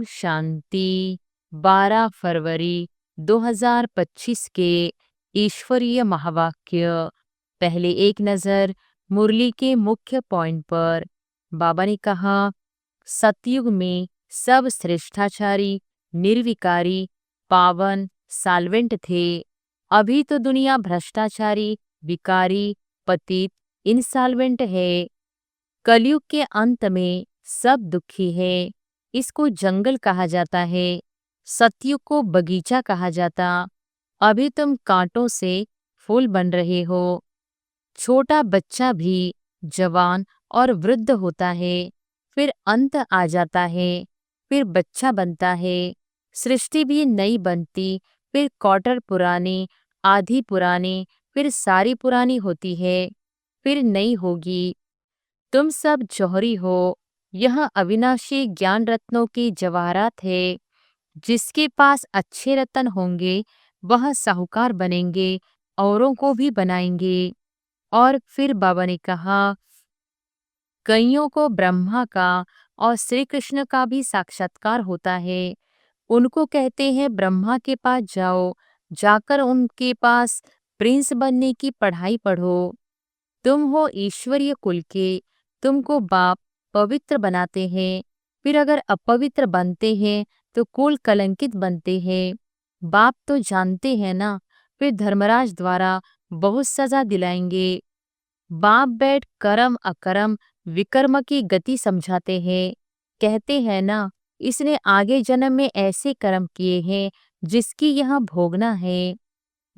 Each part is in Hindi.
शांति। 12 फरवरी 2025 के ईश्वरीय महावाक्य। पहले एक नजर मुरली के मुख्य पॉइंट पर। बाबा ने कहा, सतयुग में सब श्रेष्ठाचारी, निर्विकारी, पावन, साल्वेंट थे। अभी तो दुनिया भ्रष्टाचारी, विकारी, पतित, इंसॉल्वेंट है। कलयुग के अंत में सब दुखी है। इसको जंगल कहा जाता है, सतयुग को बगीचा कहा जाता। अभी तुम कांटों से फूल बन रहे हो। छोटा बच्चा भी जवान और वृद्ध होता है, फिर अंत आ जाता है, फिर बच्चा बनता है। सृष्टि भी नई बनती, फिर क्वार्टर पुरानी, आधी पुरानी, फिर सारी पुरानी होती है, फिर नई होगी। तुम सब जौहरी हो। यह अविनाशी ज्ञान रत्नों की जवाहरात है। जिसके पास अच्छे रत्न होंगे वह साहूकार बनेंगे, औरों को भी बनाएंगे। और फिर बाबा ने कहा, कईयों को ब्रह्मा का और श्री कृष्ण का भी साक्षात्कार होता है। उनको कहते हैं ब्रह्मा के पास जाओ, जाकर उनके पास प्रिंस बनने की पढ़ाई पढ़ो। तुम हो ईश्वरीय कुल के, तुमको बाप पवित्र बनाते हैं। फिर अगर अपवित्र बनते हैं तो कुल कलंकित बनते हैं। बाप तो जानते हैं ना, फिर धर्मराज द्वारा बहुत सजा दिलाएंगे। बाप बैठ कर्म अकर्म विकर्म की गति समझाते हैं। कहते हैं ना, इसने आगे जन्म में ऐसे कर्म किए हैं जिसकी यहाँ भोगना है।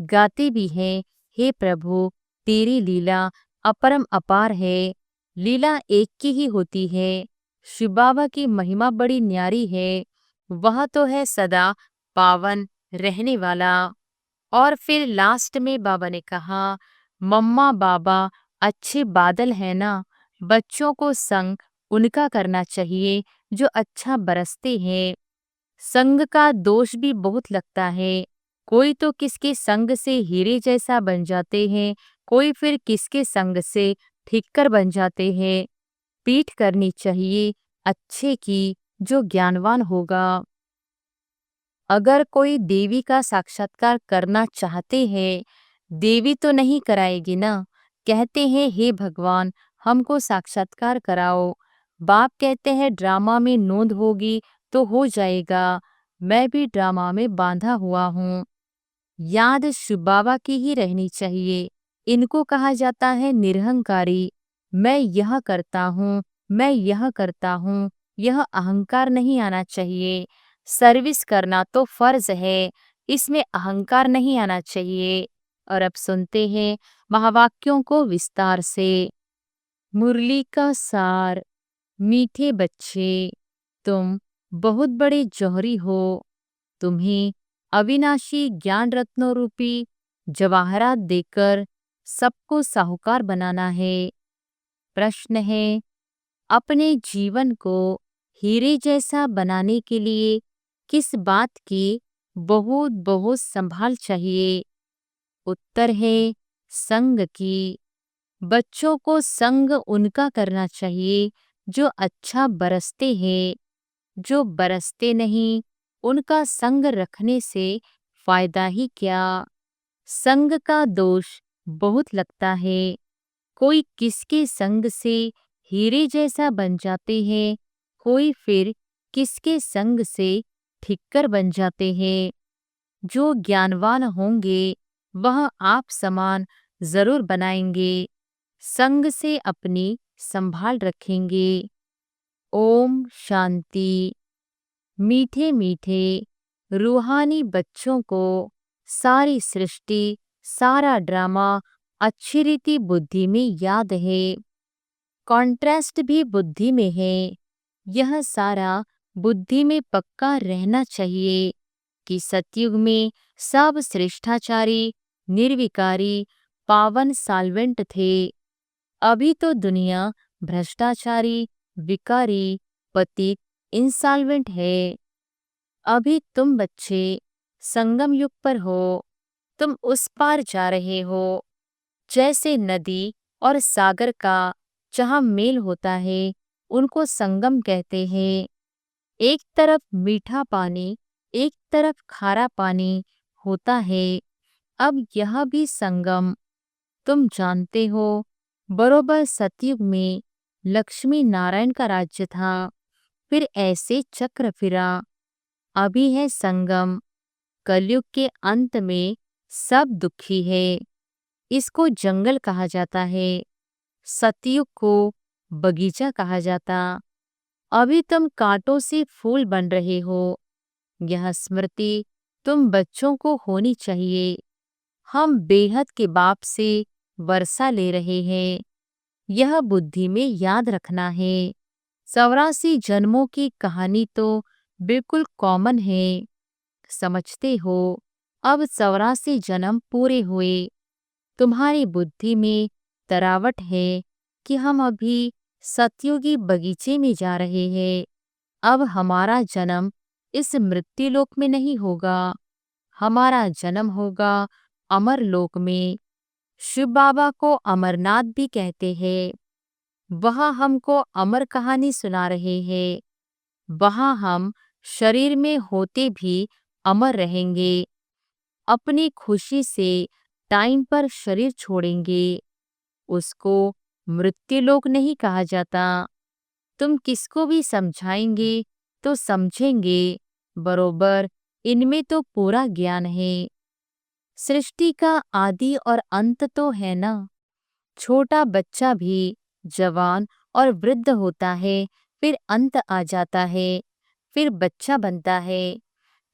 गाते भी हैं, हे प्रभु तेरी लीला अपरम अपार है। लीला एक की ही होती है। शिव बाबा की महिमा बड़ी न्यारी है। वह तो है सदा पावन रहने वाला। और फिर लास्ट में बाबा ने कहा, मम्मा बाबा अच्छे बादल है ना, बच्चों को संग उनका करना चाहिए जो अच्छा बरसते हैं। संग का दोष भी बहुत लगता है। कोई तो किसके संग से हीरे जैसा बन जाते हैं, कोई फिर किसके संग से ठिक्कर बन जाते हैं। पीठ करनी चाहिए अच्छे की जो ज्ञानवान होगा। अगर कोई देवी का साक्षात्कार करना चाहते हैं, देवी तो नहीं कराएगी ना। कहते हैं, हे भगवान हमको साक्षात्कार कराओ। बाप कहते हैं ड्रामा में नोंद होगी तो हो जाएगा। मैं भी ड्रामा में बांधा हुआ हूँ। याद शिव बाबा की ही रहनी चाहिए। इनको कहा जाता है निरहंकारी। मैं यह करता हूँ, मैं यह करता हूँ, यह अहंकार नहीं आना चाहिए। सर्विस करना तो फर्ज है, इसमें अहंकार नहीं आना चाहिए। और अब सुनते हैं महावाक्यों को विस्तार से। मुरली का सार। मीठे बच्चे, तुम बहुत बड़े जौहरी हो। तुम्हें अविनाशी ज्ञान रत्नों रूपी जवाहरात देकर सबको साहूकार बनाना है। प्रश्न है, अपने जीवन को हीरे जैसा बनाने के लिए किस बात की बहुत बहुत संभाल चाहिए? उत्तर है, संग की। बच्चों को संग उनका करना चाहिए जो अच्छा बरसते हैं। जो बरसते नहीं, उनका संग रखने से फायदा ही क्या। संग का दोष बहुत लगता है। कोई किसके संग से हीरे जैसा बन जाते हैं, कोई फिर किसके संग से ठिक्कर बन जाते हैं। जो ज्ञानवान होंगे वह आप समान जरूर बनाएंगे। संग से अपनी संभाल रखेंगे। ओम शांति। मीठे मीठे रूहानी बच्चों को सारी सृष्टि, सारा ड्रामा अच्छी रीति बुद्धि में याद है। कॉन्ट्रास्ट भी बुद्धि में है। यह सारा बुद्धि में पक्का रहना चाहिए कि सतयुग में सब श्रेष्ठाचारी, निर्विकारी, पावन साल्वेंट थे। अभी तो दुनिया भ्रष्टाचारी, विकारी, पतित, इंसॉल्वेंट है। अभी तुम बच्चे संगम युग पर हो। तुम उस पार जा रहे हो। जैसे नदी और सागर का जहाँ मेल होता है उनको संगम कहते हैं। एक तरफ मीठा पानी, एक तरफ खारा पानी होता है। अब यह भी संगम, तुम जानते हो, बरोबर सतयुग में लक्ष्मी नारायण का राज्य था, फिर ऐसे चक्र फिरा। अभी है संगम, कलयुग के अंत में सब दुखी है। इसको जंगल कहा जाता है, सतयुग को बगीचा कहा जाता। अभी तुम कांटों से फूल बन रहे हो। यह स्मृति तुम बच्चों को होनी चाहिए। हम बेहद के बाप से वर्षा ले रहे हैं, यह बुद्धि में याद रखना है। 84 जन्मों की कहानी तो बिल्कुल कॉमन है, समझते हो। अब 84 जन्म पूरे हुए। तुम्हारी बुद्धि में तरावट है कि हम अभी सतयुगी बगीचे में जा रहे हैं। अब हमारा जन्म इस मृत्युलोक में नहीं होगा, हमारा जन्म होगा अमर लोक में। शिव बाबा को अमरनाथ भी कहते हैं। वहाँ हमको अमर कहानी सुना रहे हैं। वहाँ हम शरीर में होते भी अमर रहेंगे। अपनी खुशी से टाइम पर शरीर छोड़ेंगे। उसको मृत्युलोक नहीं कहा जाता। तुम किसको भी समझाएंगे तो समझेंगे बरोबर, इनमें तो पूरा ज्ञान है। सृष्टि का आदि और अंत तो है ना। छोटा बच्चा भी जवान और वृद्ध होता है, फिर अंत आ जाता है, फिर बच्चा बनता है।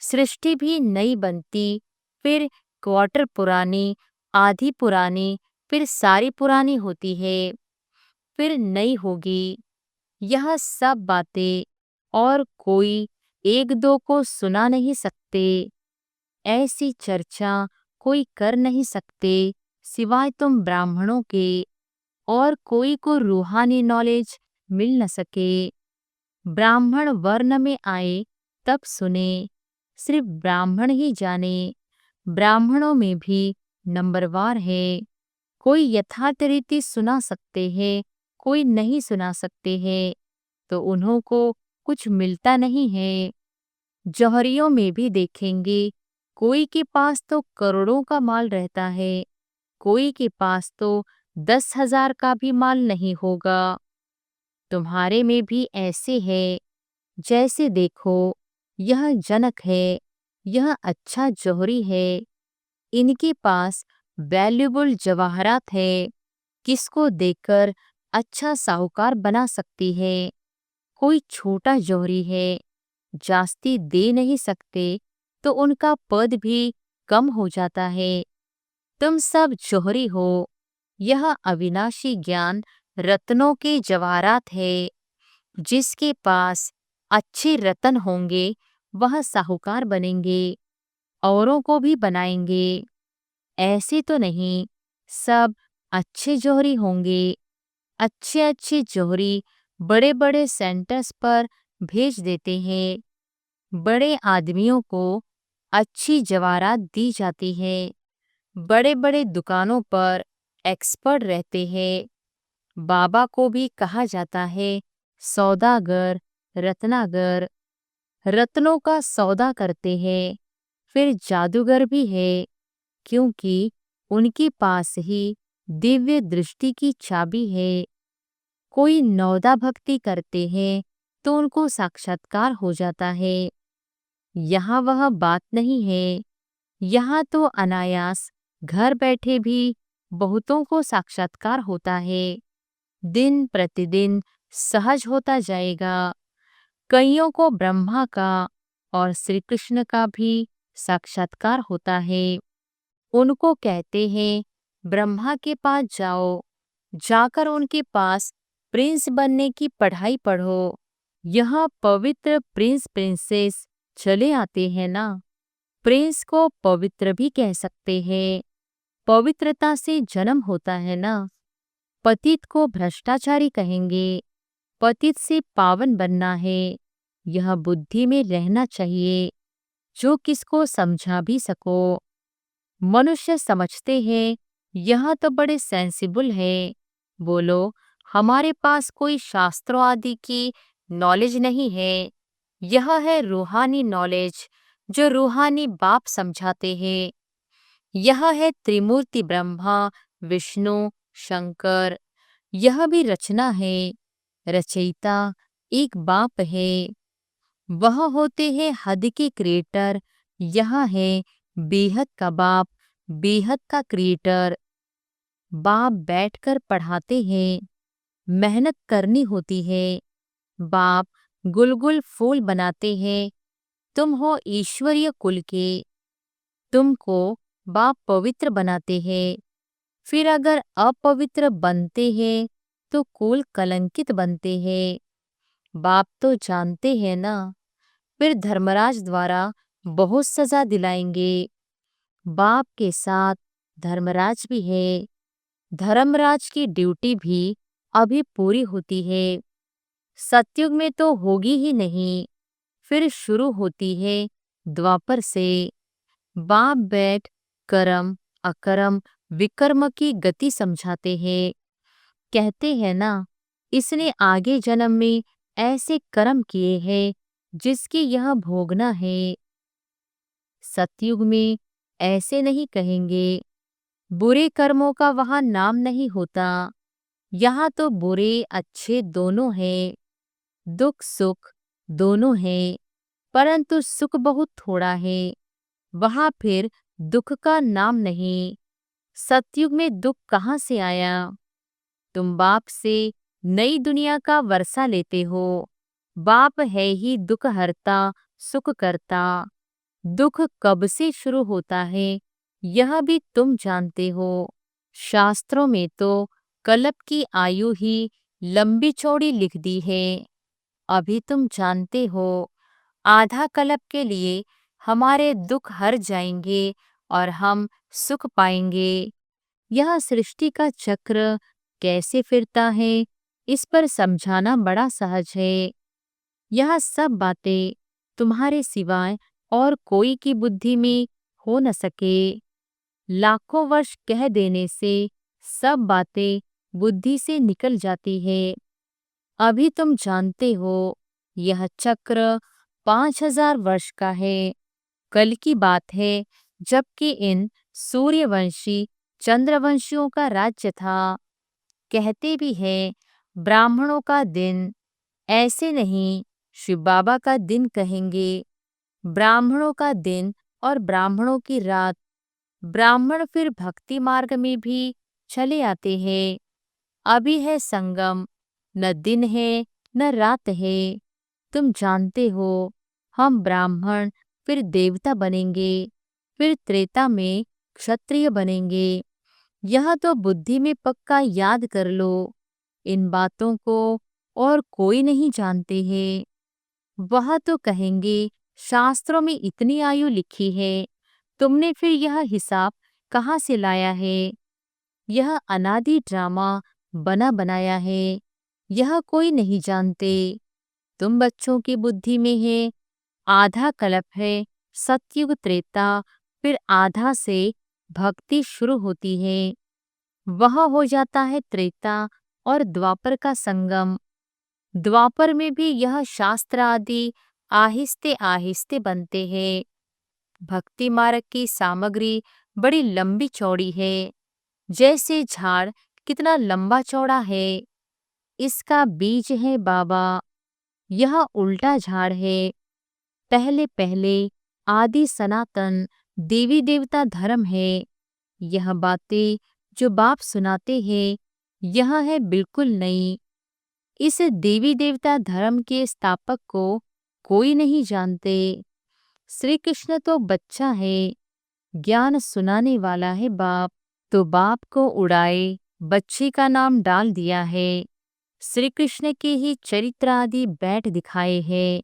सृष्टि भी नई बनती, फिर क्वार्टर पुरानी, आधी पुरानी, फिर सारी पुरानी होती है, फिर नई होगी। यह सब बातें और कोई एक दो को सुना नहीं सकते। ऐसी चर्चा कोई कर नहीं सकते सिवाय तुम ब्राह्मणों के। और कोई को रूहानी नॉलेज मिल न सके। ब्राह्मण वर्ण में आए तब सुने, सिर्फ ब्राह्मण ही जाने। ब्राह्मणों में भी नंबरवार है। कोई यथार्थ रीति सुना सकते हैं, कोई नहीं सुना सकते हैं, तो उन्हों को कुछ मिलता नहीं है। जौहरियों में भी देखेंगे, कोई के पास तो करोड़ों का माल रहता है, कोई के पास तो 10,000 का भी माल नहीं होगा। तुम्हारे में भी ऐसे है। जैसे देखो, यह जनक है, यह अच्छा जौहरी है, इनके पास वैल्यूबल जवाहरात है। किसको देकर अच्छा साहूकार बना सकती है। कोई छोटा जौहरी है, जास्ती दे नहीं सकते, तो उनका पद भी कम हो जाता है। तुम सब जौहरी हो। यह अविनाशी ज्ञान रत्नों के जवाहरात है। जिसके पास अच्छे रत्न होंगे वह साहूकार बनेंगे, औरों को भी बनाएंगे। ऐसे तो नहीं, सब अच्छे जौहरी होंगे। अच्छे अच्छे जौहरी बड़े बड़े सेंटर्स पर भेज देते हैं। बड़े आदमियों को अच्छी जवाहरात दी जाती है। बड़े बड़े दुकानों पर एक्सपर्ट रहते हैं। बाबा को भी कहा जाता है सौदागर, रत्नागर। रत्नों का सौदा करते हैं। फिर जादूगर भी है, क्योंकि उनके पास ही दिव्य दृष्टि की चाबी है। कोई नौदा भक्ति करते हैं तो उनको साक्षात्कार हो जाता है। यहाँ वह बात नहीं है। यहाँ तो अनायास घर बैठे भी बहुतों को साक्षात्कार होता है। दिन प्रतिदिन सहज होता जाएगा। कईयों को ब्रह्मा का और श्री कृष्ण का भी साक्षात्कार होता है। उनको कहते हैं ब्रह्मा के पास जाओ, जाकर उनके पास प्रिंस बनने की पढ़ाई पढ़ो। यहाँ पवित्र प्रिंस प्रिंसेस चले आते हैं ना। प्रिंस को पवित्र भी कह सकते हैं, पवित्रता से जन्म होता है ना। पतित को भ्रष्टाचारी कहेंगे, पतित से पावन बनना है। यह बुद्धि में रहना चाहिए, जो किसको समझा भी सको। मनुष्य समझते हैं यह तो बड़े सेंसिबल है। बोलो, हमारे पास कोई शास्त्रों आदि की नॉलेज नहीं है। यह है रूहानी नॉलेज जो रूहानी बाप समझाते हैं। यह है त्रिमूर्ति ब्रह्मा, विष्णु, शंकर। यह भी रचना है। रचयिता एक बाप है। वह होते हैं हद के क्रिएटर। यह है बेहद का बाप, बेहद का क्रिएटर। बाप बैठकर पढ़ाते हैं। मेहनत करनी होती है। बाप गुलगुल फूल बनाते हैं। तुम हो ईश्वरीय कुल के। तुमको बाप पवित्र बनाते हैं। फिर अगर अपवित्र बनते हैं तो कुल कलंकित बनते हैं। बाप तो जानते हैं ना। फिर धर्मराज द्वारा बहुत सजा दिलाएंगे। बाप के साथ धर्मराज भी है। धर्मराज की ड्यूटी भी अभी पूरी होती है। सतयुग में तो होगी ही नहीं। फिर शुरू होती है द्वापर से। बाप बैठ कर्म, अकर्म, विकर्म की गति समझाते हैं। कहते हैं ना, इसने आगे जन्म में ऐसे कर्म किए हैं जिसकी यह भोगना है। सतयुग में ऐसे नहीं कहेंगे। बुरे कर्मों का वहां नाम नहीं होता। यहाँ तो बुरे अच्छे दोनों हैं। दुख सुख दोनों हैं, परंतु सुख बहुत थोड़ा है। वहां फिर दुख का नाम नहीं। सतयुग में दुख कहाँ से आया? तुम बाप से नई दुनिया का वर्षा लेते हो। बाप है ही दुख हरता, सुख करता। दुख कब से शुरू होता है यह भी तुम जानते हो। शास्त्रों में तो कल्प की आयु ही लंबी चौड़ी लिख दी है। अभी तुम जानते हो आधा कल्प के लिए हमारे दुख हर जाएंगे और हम सुख पाएंगे। यह सृष्टि का चक्र कैसे फिरता है इस पर समझाना बड़ा सहज है। यह सब बातें तुम्हारे सिवाय और कोई की बुद्धि में हो न सके। लाखों वर्ष कह देने से सब बातें बुद्धि से निकल जाती है। अभी तुम जानते हो यह चक्र 5000 वर्ष का है। कल की बात है जबकि इन सूर्यवंशी चंद्रवंशियों का राज्य था। कहते भी है ब्राह्मणों का दिन। ऐसे नहीं, शिव बाबा का दिन कहेंगे। ब्राह्मणों का दिन और ब्राह्मणों की रात। ब्राह्मण फिर भक्ति मार्ग में भी चले आते हैं। अभी है संगम, न दिन है न रात है। तुम जानते हो हम ब्राह्मण फिर देवता बनेंगे, फिर त्रेता में क्षत्रिय बनेंगे। यह तो बुद्धि में पक्का याद कर लो। इन बातों को और कोई नहीं जानते हैं। वह तो कहेंगे शास्त्रों में इतनी आयु लिखी है, तुमने फिर यह हिसाब कहाँ से लाया है? यह अनादि ड्रामा बना बनाया है। यह कोई नहीं जानते। तुम बच्चों की बुद्धि में है आधा कल्प है सतयुग त्रेता, फिर आधा से भक्ति शुरू होती है। वह हो जाता है त्रेता और द्वापर का संगम। द्वापर में भी यह शास्त्र आदि आहिस्ते आहिस्ते बनते हैं। भक्ति मार्ग की सामग्री बड़ी लंबी चौड़ी है। जैसे झाड़ कितना लंबा चौड़ा है, इसका बीज है बाबा। यह उल्टा झाड़ है। पहले पहले आदि सनातन देवी देवता धर्म है। यह बातें जो बाप सुनाते हैं यह है बिल्कुल नई। इस देवी देवता धर्म के स्थापक को कोई नहीं जानते। श्री कृष्ण तो बच्चा है, ज्ञान सुनाने वाला है बाप। तो बाप को उड़ाए बच्चे का नाम डाल दिया है। श्री कृष्ण के ही चरित्र आदि बैठ दिखाए हैं।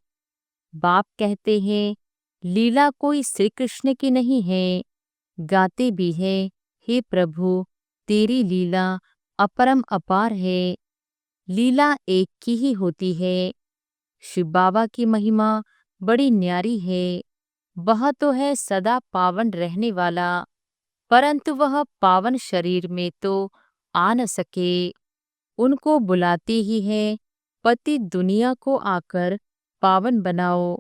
बाप कहते हैं लीला कोई श्री कृष्ण की नहीं है। गाते भी है हे प्रभु तेरी लीला अपरम अपार है। लीला एक की ही होती है। शिव बाबा की महिमा बड़ी न्यारी है। वह तो है सदा पावन रहने वाला, परंतु वह पावन शरीर में तो आ न सके। उनको बुलाती ही है पति दुनिया को आकर पावन बनाओ।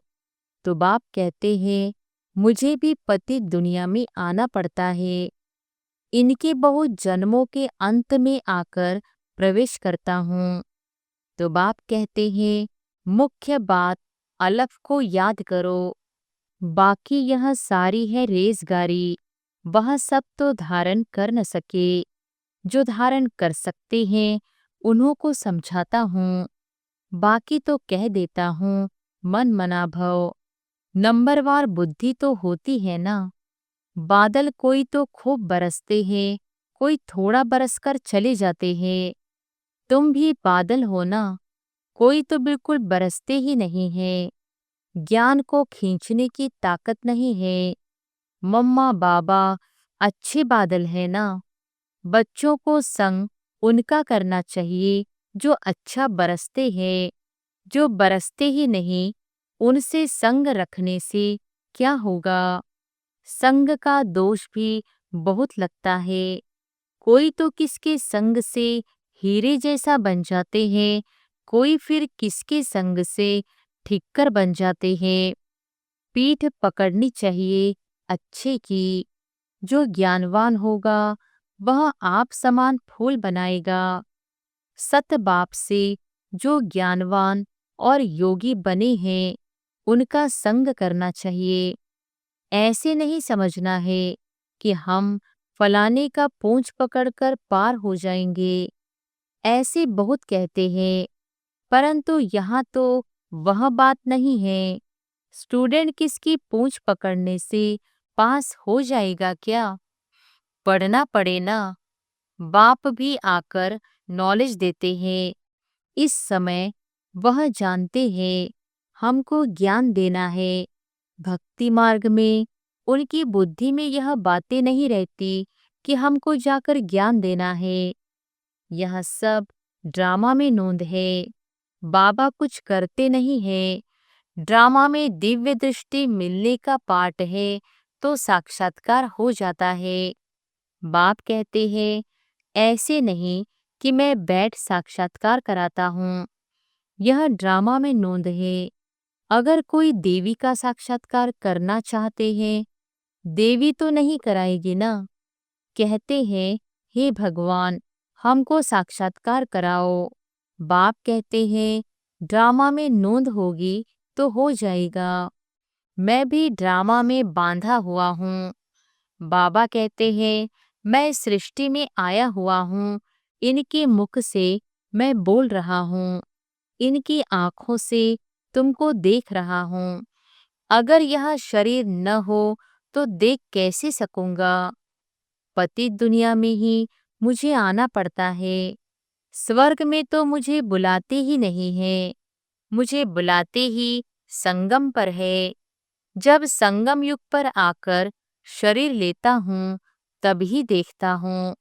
तो बाप कहते हैं, मुझे भी पतित दुनिया में आना पड़ता है। इनके बहुत जन्मों के अंत में आकर प्रवेश करता हूँ। तो बाप कहते हैं, मुख्य बात अलफ को याद करो, बाकी यह सारी है रेजगारी। वह सब तो धारण कर न सके, जो धारण कर सकते हैं उन्हों को समझाता हूँ। बाकी तो कह देता हूँ मन मना भव। नंबरवार बुद्धि तो होती है ना। बादल कोई तो खूब बरसते हैं, कोई थोड़ा बरसकर चले जाते हैं। तुम भी बादल हो ना, कोई तो बिल्कुल बरसते ही नहीं है। ज्ञान को खींचने की ताकत नहीं है। मम्मा बाबा अच्छे बादल है ना। बच्चों को संग उनका करना चाहिए जो अच्छा बरसते हैं। जो बरसते ही नहीं, उनसे संग रखने से क्या होगा। संग का दोष भी बहुत लगता है। कोई तो किसके संग से हीरे जैसा बन जाते हैं, कोई फिर किसके संग से ठिक्कर बन जाते हैं। पीठ पकड़नी चाहिए अच्छे की। जो ज्ञानवान होगा वह आप समान फूल बनाएगा। सत बाप से जो ज्ञानवान और योगी बने हैं उनका संग करना चाहिए। ऐसे नहीं समझना है कि हम फलाने का पूंछ पकड़कर पार हो जाएंगे। ऐसे बहुत कहते हैं, परंतु यहाँ तो वह बात नहीं है। स्टूडेंट किसकी पूंछ पकड़ने से पास हो जाएगा क्या? पढ़ना पड़े ना। बाप भी आकर नॉलेज देते हैं। इस समय वह जानते हैं हमको ज्ञान देना है। भक्ति मार्ग में उनकी बुद्धि में यह बातें नहीं रहती कि हमको जाकर ज्ञान देना है। यह सब ड्रामा में नोंद है। बाबा कुछ करते नहीं है। ड्रामा में दिव्य दृष्टि मिलने का पाठ है तो साक्षात्कार हो जाता है। बाप कहते हैं, ऐसे नहीं कि मैं बैठ साक्षात्कार कराता हूँ। यह ड्रामा में नोंद है। अगर कोई देवी का साक्षात्कार करना चाहते हैं, देवी तो नहीं कराएगी ना। कहते हैं, हे भगवान हमको साक्षात्कार कराओ। बाप कहते हैं, ड्रामा में नोंद होगी तो हो जाएगा। मैं भी ड्रामा में बांधा हुआ हूँ। बाबा कहते हैं, मैं इस सृष्टि में आया हुआ हूँ। इनके मुख से मैं बोल रहा हूँ, इनकी आँखों से तुमको देख रहा हूँ। अगर यह शरीर न हो तो देख कैसे सकूंगा। पतित दुनिया में ही मुझे आना पड़ता है। स्वर्ग में तो मुझे बुलाते ही नहीं है। मुझे बुलाते ही संगम पर है। जब संगम युग पर आकर शरीर लेता हूँ तभी देखता हूँ।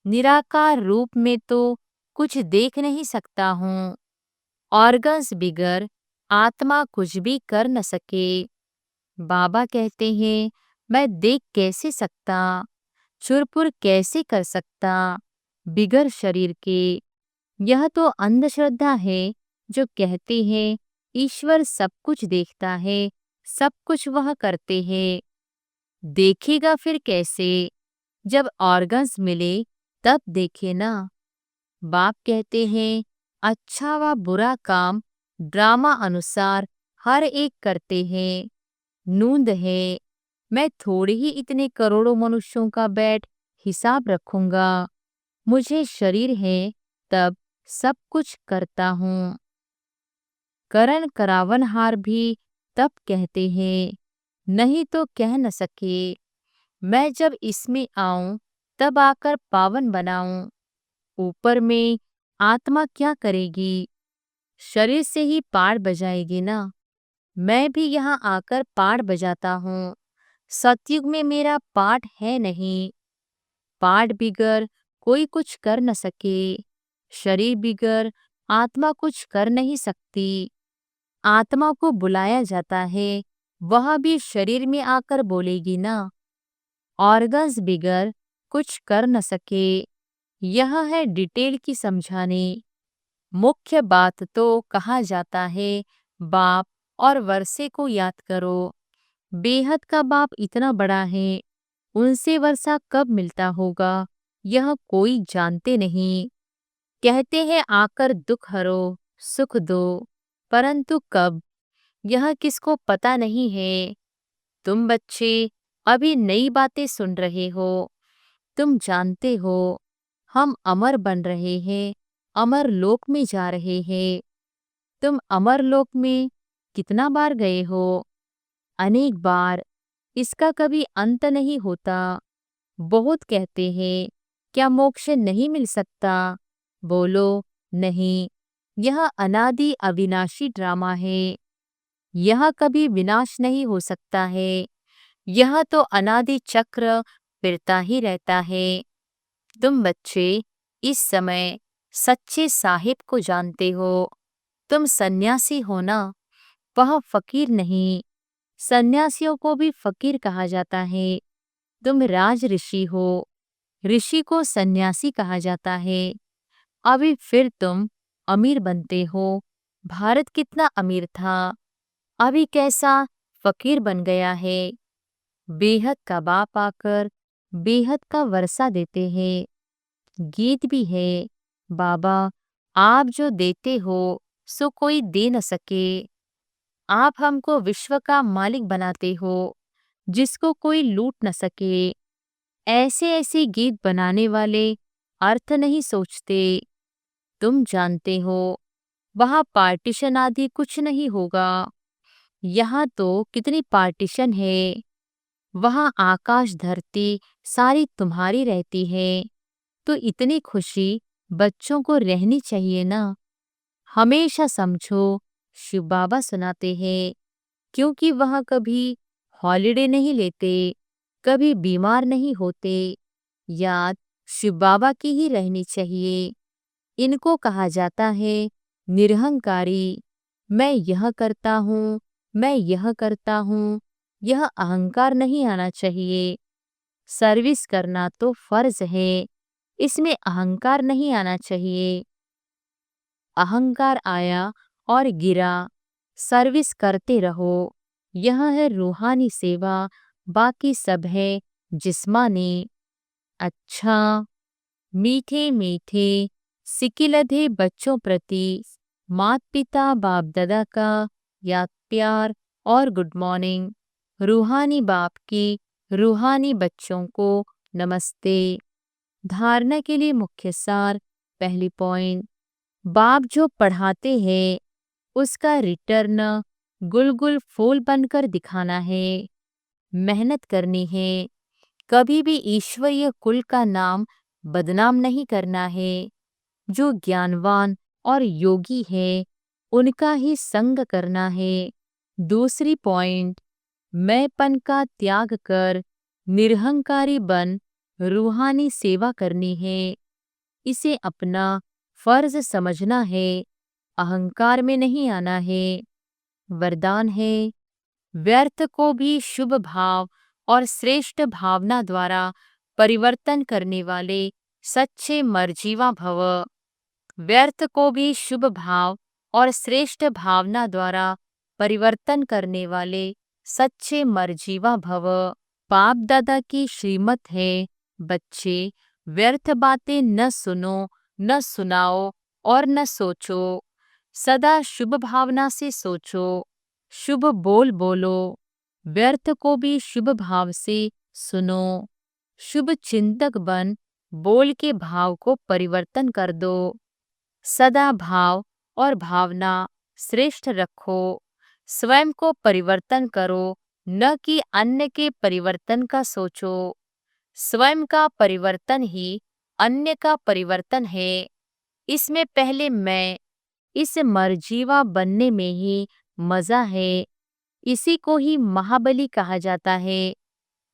निराकार रूप में तो कुछ देख नहीं सकता हूँ। ऑर्गन्स बिगर आत्मा कुछ भी कर न सके। बाबा कहते हैं, मैं देख कैसे सकता, चुरपुर कैसे कर सकता बिगर शरीर के। यह तो अंधश्रद्धा है जो कहते हैं ईश्वर सब कुछ देखता है, सब कुछ वह करते हैं। देखेगा फिर कैसे? जब ऑर्गन्स मिले तब देखे ना। बाप कहते हैं, अच्छा व बुरा काम ड्रामा अनुसार हर एक करते हैं। नूंद है, मैं थोड़े ही इतने करोड़ों मनुष्यों का बैठ हिसाब रखूंगा। मुझे शरीर है तब सब कुछ करता हूँ। करण करावनहार भी तब कहते हैं, नहीं तो कह न सके। मैं जब इसमें आऊं तब आकर पावन बनाऊं। ऊपर में आत्मा क्या करेगी? शरीर से ही पाड़ बजाएगी ना। मैं भी यहाँ आकर पाड़ बजाता हूँ। सतयुग में मेरा पाठ है नहीं। पाठ बिगर कोई कुछ कर न सके। शरीर बिगर आत्मा कुछ कर नहीं सकती। आत्मा को बुलाया जाता है, वह भी शरीर में आकर बोलेगी ना। ऑर्गन्स बिगर कुछ कर न सके। यह है डिटेल की समझाने। मुख्य बात तो कहा जाता है बाप और वर्षे को याद करो। बेहद का बाप इतना बड़ा है, उनसे वर्षा कब मिलता होगा यह कोई जानते नहीं। कहते हैं आकर दुख हरो, सुख दो, परंतु कब यह किसको पता नहीं है। तुम बच्चे अभी नई बातें सुन रहे हो। तुम जानते हो हम अमर बन रहे हैं, अमर लोक में जा रहे हैं। तुम अमर लोक में कितना बार गए हो? अनेक बार। इसका कभी अंत नहीं होता। बहुत कहते हैं क्या मोक्ष नहीं मिल सकता? बोलो नहीं, यह अनादि अविनाशी ड्रामा है। यह कभी विनाश नहीं हो सकता है। यह तो अनादि चक्र फिरता ही रहता है। तुम बच्चे इस समय सच्चे साहिब को जानते हो। तुम सन्यासी हो ना, वह फकीर नहीं। सन्यासियों को भी फकीर कहा जाता है। तुम राज ऋषि हो, ऋषि को सन्यासी कहा जाता है। अभी फिर तुम अमीर बनते हो। भारत कितना अमीर था, अभी कैसा फकीर बन गया है। बेहद का बाप आकर बेहद का वर्षा देते हैं। गीत भी है, बाबा आप जो देते हो सो कोई दे न सके। आप हमको विश्व का मालिक बनाते हो, जिसको कोई लूट न सके। ऐसे ऐसे गीत बनाने वाले अर्थ नहीं सोचते। तुम जानते हो वहाँ पार्टीशन आदि कुछ नहीं होगा। यहाँ तो कितनी पार्टीशन है। वहाँ आकाश धरती सारी तुम्हारी रहती है। तो इतनी खुशी बच्चों को रहनी चाहिए ना। हमेशा समझो शिव बाबा सुनाते हैं, क्योंकि वह कभी हॉलिडे नहीं लेते, कभी बीमार नहीं होते। याद शिव बाबा की ही रहनी चाहिए। इनको कहा जाता है निरहंकारी। मैं यह करता हूँ, मैं यह करता हूँ, यह अहंकार नहीं आना चाहिए। सर्विस करना तो फर्ज है, इसमें अहंकार नहीं आना चाहिए। अहंकार आया और गिरा, सर्विस करते रहो। यह है रूहानी सेवा, बाकी सब है जिस्मानी। अच्छा, मीठे मीठे सिकिलधे बच्चों प्रति माता पिता बाप दादा का याद प्यार और गुड मॉर्निंग। रूहानी बाप की रूहानी बच्चों को नमस्ते। धारणा के लिए मुख्य सार। पहली पॉइंट, बाप जो पढ़ाते हैं उसका रिटर्न गुलगुल फूल बनकर दिखाना है। मेहनत करनी है। कभी भी ईश्वरीय कुल का नाम बदनाम नहीं करना है। जो ज्ञानवान और योगी है उनका ही संग करना है। दूसरी पॉइंट, मैंपन का त्याग कर निरहंकारी बन रूहानी सेवा करनी है। इसे अपना फर्ज समझना है, अहंकार में नहीं आना है। वरदान है, व्यर्थ को भी शुभ भाव और श्रेष्ठ भावना द्वारा परिवर्तन करने वाले सच्चे मर्जीवा भव। व्यर्थ को भी शुभ भाव और श्रेष्ठ भावना द्वारा परिवर्तन करने वाले सच्चे मर्जीवा भव। बाप दादा की श्रीमत है, बच्चे व्यर्थ बातें न सुनो, न सुनाओ और न सोचो। सदा शुभ भावना से सोचो, शुभ बोल बोलो। व्यर्थ को भी शुभ भाव से सुनो। शुभ चिंतक बन बोल के भाव को परिवर्तन कर दो। सदा भाव और भावना श्रेष्ठ रखो। स्वयं को परिवर्तन करो, न कि अन्य के परिवर्तन का सोचो। स्वयं का परिवर्तन ही अन्य का परिवर्तन है। इसमें पहले मैं, इस मर्जीवा बनने में ही मजा है। इसी को ही महाबली कहा जाता है।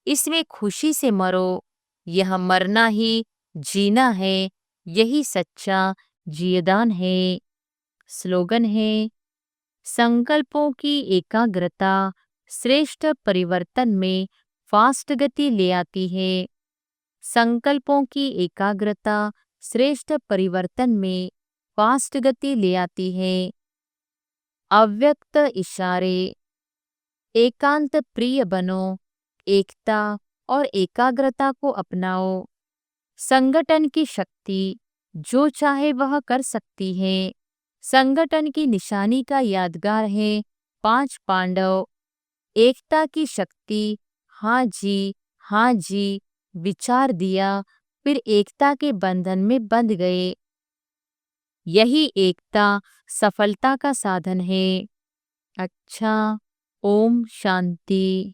इसमें खुशी से मरो। यह मरना ही जीना है, यही सच्चा जीवदान है। स्लोगन है, संकल्पों की एकाग्रता श्रेष्ठ परिवर्तन में फास्ट गति ले आती है। संकल्पों की एकाग्रता श्रेष्ठ परिवर्तन में फास्ट गति ले आती है। अव्यक्त इशारे। एकांत प्रिय बनो, एकता और एकाग्रता को अपनाओ। संगठन की शक्ति, जो चाहे वह कर सकती है। संगठन की निशानी का यादगार है 5 पांडव। एकता की शक्ति, हाँ जी, विचार दिया, फिर एकता के बंधन में बंध गए। यही एकता सफलता का साधन है। अच्छा, ओम शांति।